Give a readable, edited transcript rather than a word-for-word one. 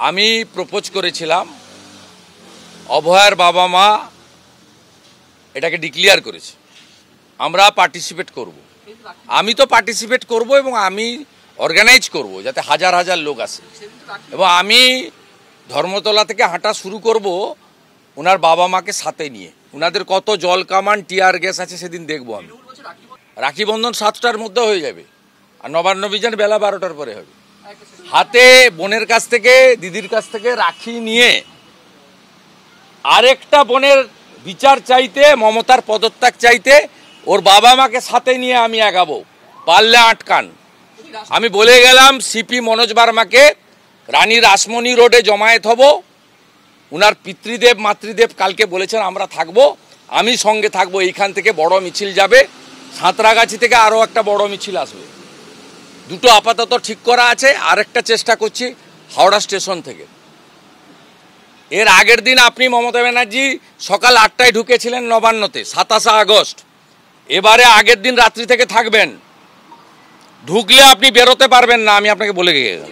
আমি প্রপোজ করেছিলাম, অভয়ার বাবা মা এটাকে ডিক্লেয়ার করেছে, আমরা পার্টিসিপেট করব। আমি তো পার্টিসিপেট করব এবং আমি অর্গানাইজ করব যাতে হাজার হাজার লোক আসে, এবং আমি ধর্মতলা থেকে হাঁটা শুরু করব ওনার বাবা মাকে সাথে নিয়ে। ওনাদের কত জল কামান টিয়ার গ্যাস আছে সেদিন দেখবো। আমি রাখি বন্ধন 7টার মধ্যে হয়ে যাবে, আর নবান্ন অভিযান বেলা 12টার পরে হবে। হাতে বোনের কাছ থেকে, দিদির কাছ থেকে রাখি নিয়ে আরেকটা বোনের বিচার চাইতে, মমতার পদত্যাগ চাইতে, ওর বাবা মাকে সাথে নিয়ে আমি আগাবো। পারলে আটকান। আমি বলে গেলাম সিপি মনোজ বার্মাকে, রানী রাসমণি রোডে জমায়েত হব। উনার পিতৃদেব মাতৃদেব কালকে বলেছেন আমরা থাকবো, আমি সঙ্গে থাকবো। এইখান থেকে বড় মিছিল যাবে, সাঁতরাগাছি থেকে আরও একটা বড় মিছিল আসবে। দুটো আপাতত ঠিক করা আছে, আরেকটা চেষ্টা করছি হাওড়া স্টেশন থেকে। এর আগের দিন আপনি মমতা ব্যানার্জি সকাল 8টায় ঢুকেছিলেন নবান্নতে, 27 আগস্ট। এবারে আগের দিন রাত্রি থেকে থাকবেন, ঢুকলে আপনি বেরোতে পারবেন না, আমি আপনাকে বলে গেলাম।